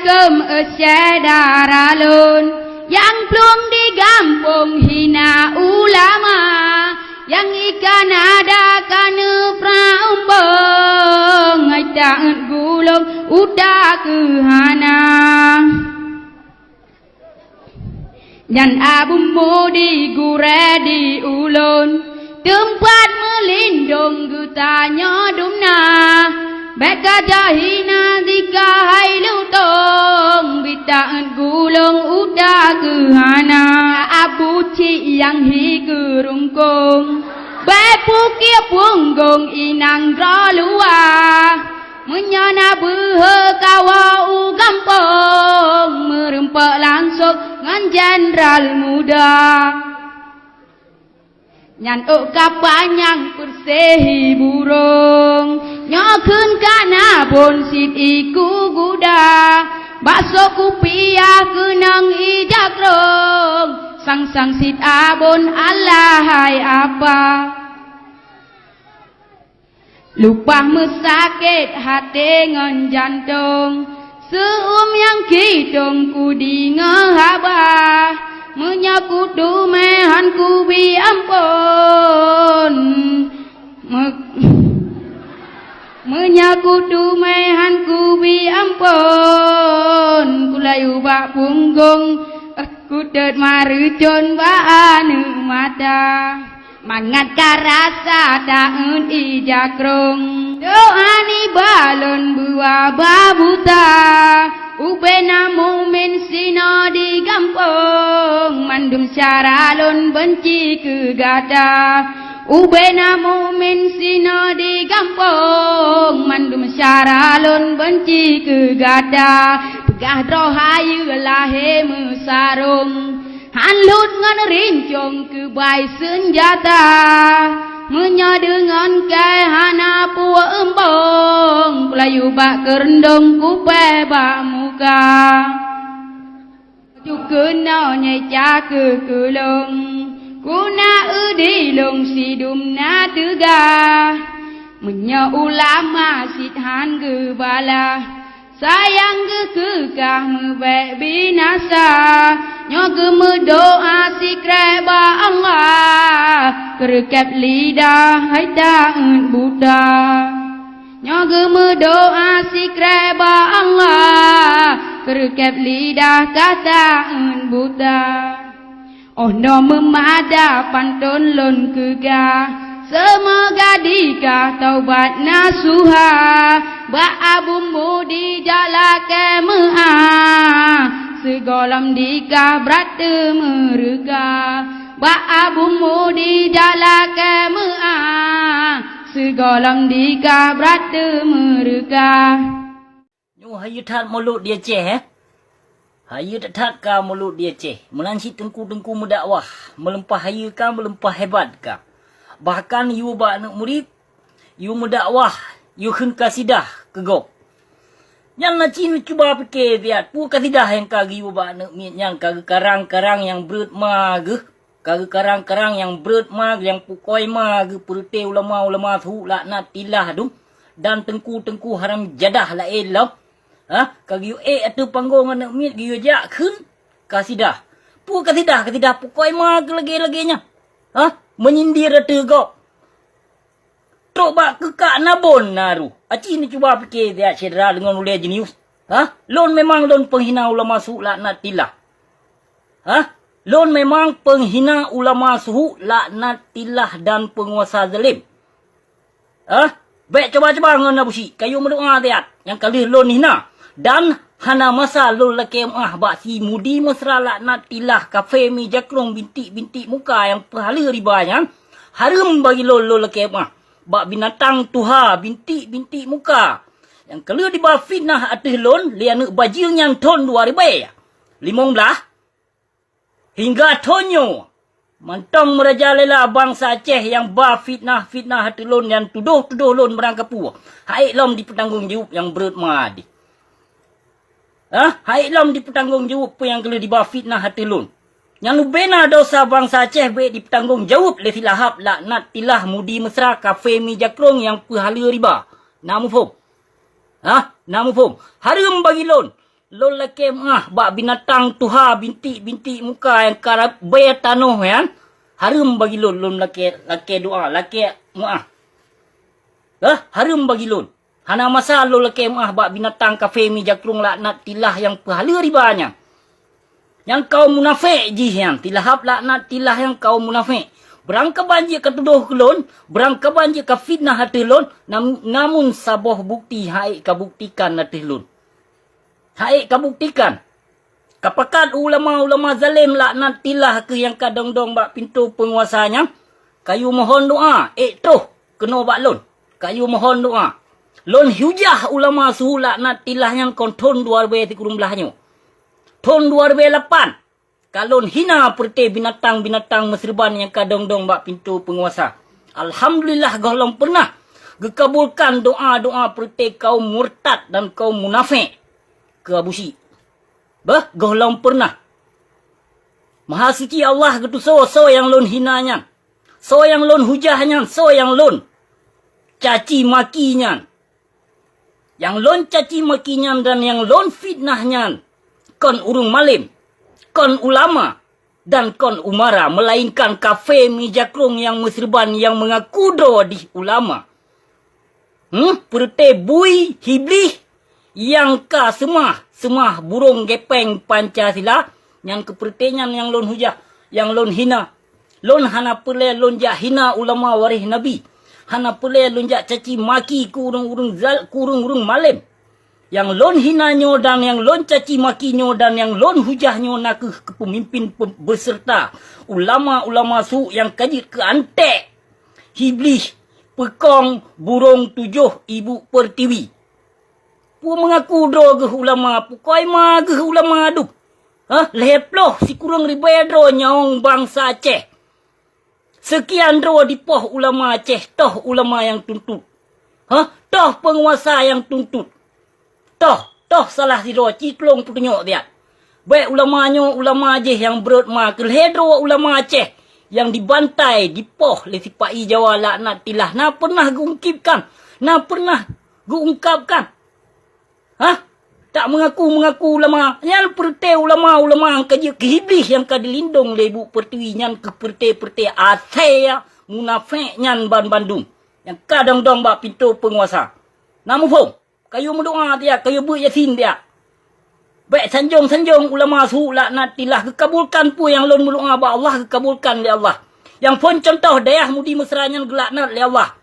Assalamualaikum saudara lun yang belum digampung hina ulama yang ikan ada kana praumbang ngaitaan gulung udah kehana dan abumu digure di ulun tempat melindung gutanya dumna beka jahina dika hai lutong bitaan gulung udah kehana abu ci yang hi gerungkung bepu kia punggung inang drolua menyana behe kawa u gampong merempak langsung ngan jenderal muda nyan kapanyang persehi burung nyokun kana bon sit iku guda bakso kupiah kenang ijakrong sang sit abon alahai apa lupa mesakit hati ngan jantung seum yang kidung kudi ngehabah menyaku dumehan ku bi ampun menyaku dumehan ku bi ampun kulayu bak punggung kudet marujon ba anu mata mangat karasa daun ijakrong doani balon buah babuta ubena mumin sino di kampung mandum syaralun benci kegada ubena mumin sino di kampung mandum syaralun benci kegada pegah drohayu lahe mesarung hanlut ngan rincung kebai senjata menya dengan kehana puak embong pelayu bak kerendong kupe bak muka cukena nyeca ke kelong kuna udilong sidum na tegah menya ulama sidhan gebala sayang kekah mebek binasa nyoge medoa si kreba Allah kerkep lidah hai daun Buddha nyoge medoa si kreba Allah kerkep lidah kata Buddha oh no memada pantun lon kegah semoga dikah taubat nasuha ba abumu di jalake mea segolam dikah berata mereka ba abumu di jalake mea segolam dikah berata mereka nyu hayu that mulut dia ceh hayu that ka mulut dia ceh melansi tengku-tengku mendakwah melempah hayu ka melempah hebat ka bahkan you ba anak murid you mendakwah you khun kasidah kegok yang nak cina cuba fikir lihat pu kasidah yang kagi you ba anak mit yang kagi karang-karang yang berat mag kagi karang-karang yang berat mag yang pukoi mag perute ulama-ulama tu laknat tilah tu dan tengku-tengku haram jadah la elam ha kagi you atau panggung anak mit you jak khun kasidah pu kasidah pukoi mag lagi-laginya ha menyindir tegok coba kekak nabon naru aci ni cuba fikir dia cedera dengan ulai jenius ha lon memang lon penghina ulama suhu laknat tilah ha lon memang penghina ulama suhu laknat tilah dan penguasa zalim ha baik coba-coba dengan nabusi kayu mendoa dia yang kali lon hina dan hana masa lon lakem bak si mudi mesra laknat tilah kafe mi jakrong bintik-bintik muka yang pahala ribanya harum bagi lon lakem bak binatang tuha bintik-bintik muka yang kalau di bawah fitnah atas lon lian bajil yang ton 2015 hingga tonyo mantong merajalela bangsa Aceh yang ba fitnah atas lon yang tuduh lon merangkapu haik lom dipertanggungjawab yang berat madi haik lom dipertanggungjawab yang kalau di bawah fitnah atas lon yang lubena dosa bangsa Aceh baik dipertanggungjawab oleh silahap laknat tilah mudi mesra kafe mi jakrong yang pahala riba. Namu faham? Namu faham? Harum bagi lon. lon laki bak binatang tuha binti muka yang karab bayar tanuh kan. Harum bagi lon laki doa, laki harum bagi lon. Hana masa lon laki bak binatang kafe mi jakrung laknat tilah yang pahala ribanya. Yang kau munafik jihan, tilahap laknat tilah yang kau munafik. Berangka banjir ketuduh kelon, berangka banjir ke fitnah hati lon, namun saboh bukti haik kabuktikan hati lon. Haik kabuktikan. Kapakat ulama-ulama zalim laknat tilah ke yang kadang-dong bak pintu penguasanya, kayu mohon doa, tuh, kena bak lon. Kayu mohon doa. Lon hujah ulama suhu laknat tilah yang konton 2000 kurung belahnya. Tahun 2008, kalon hina perti binatang-binatang Mesirban yang kadang-dong bak pintu penguasa. Alhamdulillah golong pernah gekabulkan doa-doa perti kaum murtad dan kaum munafik ke abusi. Golong pernah. Maha suci Allah gitu so yang lon hinanya. So yang lon hujahnya, so yang lon caci makinya. Yang lon caci makinya dan yang lon fitnahnya. Kon urung malim, kon ulama, dan kon umara, melainkan kafe mijakrung yang Mesirban yang mengaku do di ulama. Perte bui hibli yang ka semah burung gepeng Pancasila, yang kepertenyan yang lon hujah, yang lon hina. Lon hana pele lon jak hina ulama warih Nabi. Hana pele lon jak caci maki kurung malim. Yang lon hinanyo dan yang lon caci makinyo dan yang lon hujahnya nak ke pemimpin beserta ulama-ulama su yang kajit ke antek hiblis pekong burung 7 ibu pertiwi. Pu mengaku do ke ulama, pukoi ma ke ulama adu. Leploh si kurang ribayar do nyong bangsa Aceh. Sekian do di poh ulama Aceh, toh ulama yang tuntut. Toh penguasa yang tuntut. Toh salah si do ciklong putunyok dia. Baik ulama Aceh yang berut ma kelhedro ulama Aceh yang dibantai, dipoh le si pai Jawa laknat tilah. Na pernah guungkipkan, na pernah guungkapkan. Tak mengaku ulama. Yang perte ulama yang kaji kehiblis yang kadilindung le ibu pertiwi nyan ke perte asaya munafik nyan Bandung. Yang kadang-dong bak pintu penguasa. Namu pun kayu mendoa dia, kayu buat yasin dia. Baik sanjung ulama su laknat tilah kekabulkan pu yang lon mendoa ba Allah kekabulkan le Allah. Yang pun contoh dayah mudi mesranyan gelaknat le Allah.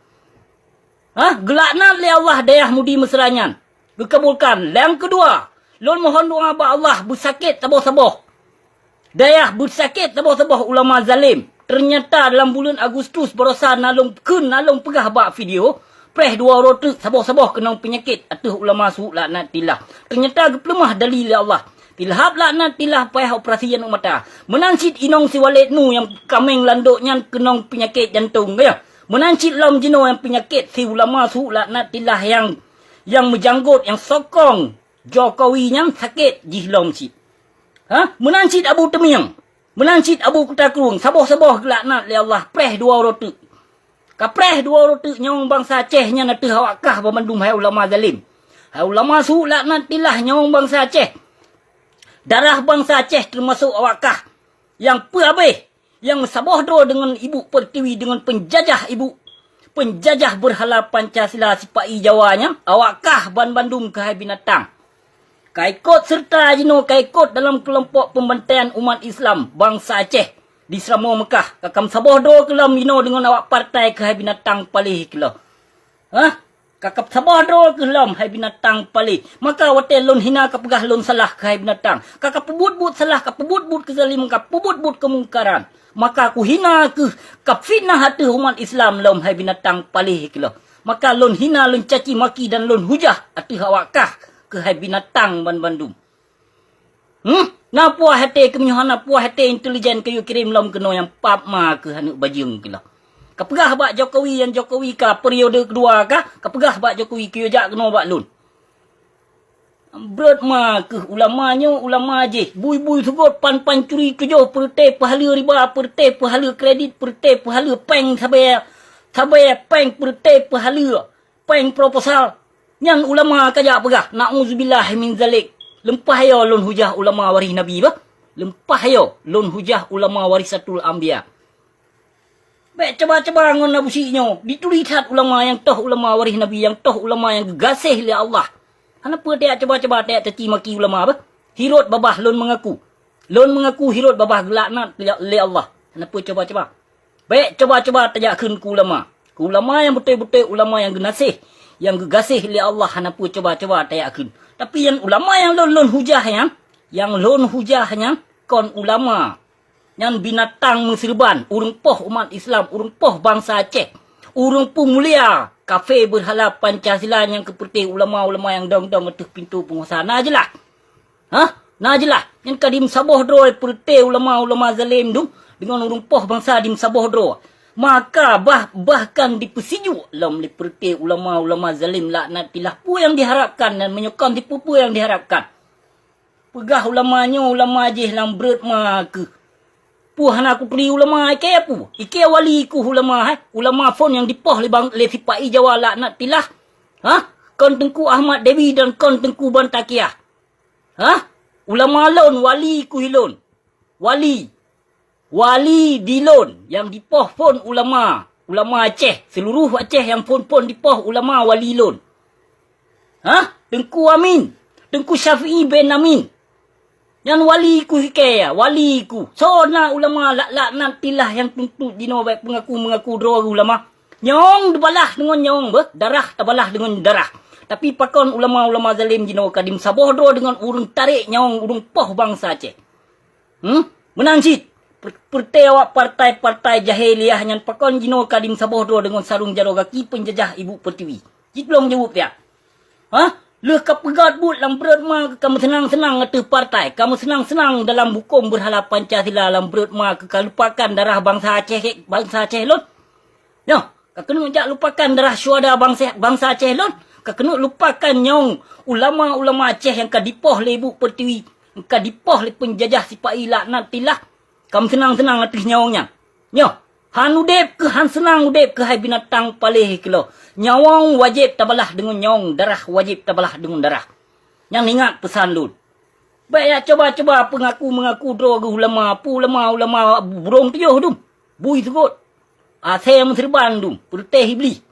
Gelaknat le Allah dayah mudi mesranyan. Kekabulkan. Yang kedua, lon mohon doa ba Allah bersakit saboh-saboh. Dayah bersakit saboh-saboh ulama zalim. Ternyata dalam bulan Agustus berosa nalung pegah ba video. Preh 2 rotu saboh-saboh kena penyakit atuh ulama su laknat tilah. Ternyata gepelemah dalil Allah. Tilhap laknat tilah payah operasi yang mata. Menancit inong si Walid nu yang kameng landuknya kena penyakit jantung ya. Menancit lam jino yang penyakit si ulama su laknat tilah yang menjanggut yang sokong Jokowi yang sakit jihlom si. Menancit Abu Temiang. Menancit Abu Kutakrung. Saboh-saboh laknat li Allah. Preh 2 rotu. Kapreh 2 rotu nyong bangsa Aceh nya natih awakah Bandung hai ulama zalim. Hai ulama su laknat tilah nyong bangsa Aceh. Darah bangsa Aceh termasuk awakah yang habis yang saboh do dengan ibu pertiwi dengan penjajah berhala Pancasila sipai Jawanya awakah Bandung ke hai binatang. Kaikot serta jino kaikot dalam kelompok pembantaian umat Islam bangsa Aceh. Di Selama Mekah. Kakam saboh do kelam mino dengan awak partai ke hai binatang palih kelo. Kakap saboh do kelam hai binatang palih. Maka watel lon hina kapegah lon salah ke hai binatang. Kakap pebut-but salah, kapebut-but kezaliman, kapebut-but kemungkaran. Maka aku hina ke kapfitnah hati umat Islam lom hai binatang palih kelo. Maka lon hina, lon caci maki dan lon hujah hati awakah ke hai binatang Bandung. Na puah hati kemenyuhan, na puah hati intelijen kayu kirim lom kena yang pap ma ke hanuk bajung kila. Kapegah bak Jokowi yang Jokowi ka periode kedua ka, kapegah bak Jokowi kayu jak kena bak lun. Berat ma ke ulama je. Bui-bui sebut pan curi tujuh perte pahala riba, perte pahala kredit, perte pahala peng sabai peng perte pahala peng proposal. Yang ulama kajak pegah. Na'udzubillah min zalik. Lempah yo lon hujah ulama waris Nabi bah. Lempah yo lon hujah ulama warisatul anbiya. Baik coba-coba ngon Abu Syiknyo. Ditulihat ulama yang toh ulama waris Nabi, yang toh ulama yang gegasih oleh Allah. Kenapa dia coba-coba dia caci maki ulama bah? Hirut babah lon mengaku. Lon mengaku hirut babah gelaknat oleh Allah. Kenapa coba-coba? Baik coba-coba tajakkan ku ulama. Ku ulama yang betul-betul ulama yang genasih, yang gegasih oleh Allah. Kenapa coba-coba tajakkan? Tapi yang ulama yang lon hujahnya, yang lon hujahnya kon ulama yang binatang menserban, urung poh umat Islam, urung poh bangsa Aceh, urung pun mulia, kafe berhala Pancasila yang keperti ulama-ulama yang dong-dong atas pintu pengusaha. Nah je lah. Nah je lah. Yang kadim saboh dro perti ulama-ulama zalim tu, dengan urung poh bangsa dim saboh dro. Maka bahkan dipersiju dalam seperti ulama-ulama zalim laknatilah pu yang diharapkan dan menyokong tipu pu yang diharapkan. Pegah ulamanya ulama je dalam berat maka. Pu hana aku peri ulama ike pu. Ike wali ku ulama ulama fon yang dipoh le sipai Jawa laknatilah. Kon Tengku Ahmad Dewi dan kon Tengku Bantakiah. Ulama lon wali ku hilon. Wali dilon yang dipoh pun ulama Aceh, seluruh Aceh yang pun dipoh ulama wali lon. Tengku Amin, Tengku Syafi'i bin Amin. Yang wali ku hikaya, wali ku. So na ulama laknatilah yang tentu dino baik mengaku dua ulama. Nyong dibalah dengan nyong darah tabalah dengan darah. Tapi pakon ulama zalim dino kadim sabohdro dengan urung tarik nyong urung poh bangsa Aceh. Menanjit. Pertai awak partai-partai jahiliah yang pakon jino kadim sabohdro dengan sarung jaro kaki penjajah Ibu Pertiwi. Cik belum jawab dia. Leh kapegat but dalam berat ma kamu senang-senang atas partai. Kamu senang-senang dalam hukum berhala Pancasila dalam berat ma lupakan darah bangsa Aceh lon. Yo, kena jak lupakan darah syuhada bangsa Aceh lon. Kena lupakan nyong ulama-ulama Aceh yang kadipoh le Ibu Pertiwi, kadipoh le penjajah sipai laknatilah. Kamu senang-senang atas nyawangnya. Nyo, han udep ke han senang udep ke hai binatang palih ke lo. Nyawang wajib tabalah dengan nyawang, darah wajib tabalah dengan darah. Yang ingat pesan lu. Baik ya coba-coba mengaku dro ulama, ulama burung tuyuh dum. Bui sekut. Saya menserban dum, perteh iblis.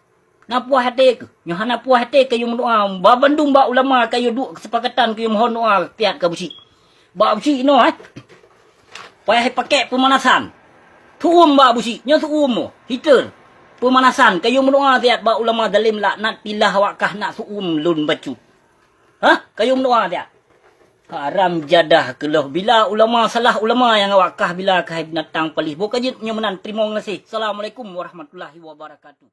Na puas hati ke? Nyo hana puas hati ke yo doa. Ba bandung ba ulama kayo duk kesepakatan ke yo mohon doa piat ka busi. Ba busi no payah pakai pemanasan. Tuum ba busi, nyo tuum heater. Pemanasan kayo mendoa tiat ba ulama zalim laknatilah wakkah nak suum lun bacu. Kayo mendoa tiat. Haram jadah keloh bila ulama salah ulama yang wakkah bila kahai binatang palih. Bokajit nyo menan terima kasih. Assalamualaikum warahmatullahi wabarakatuh.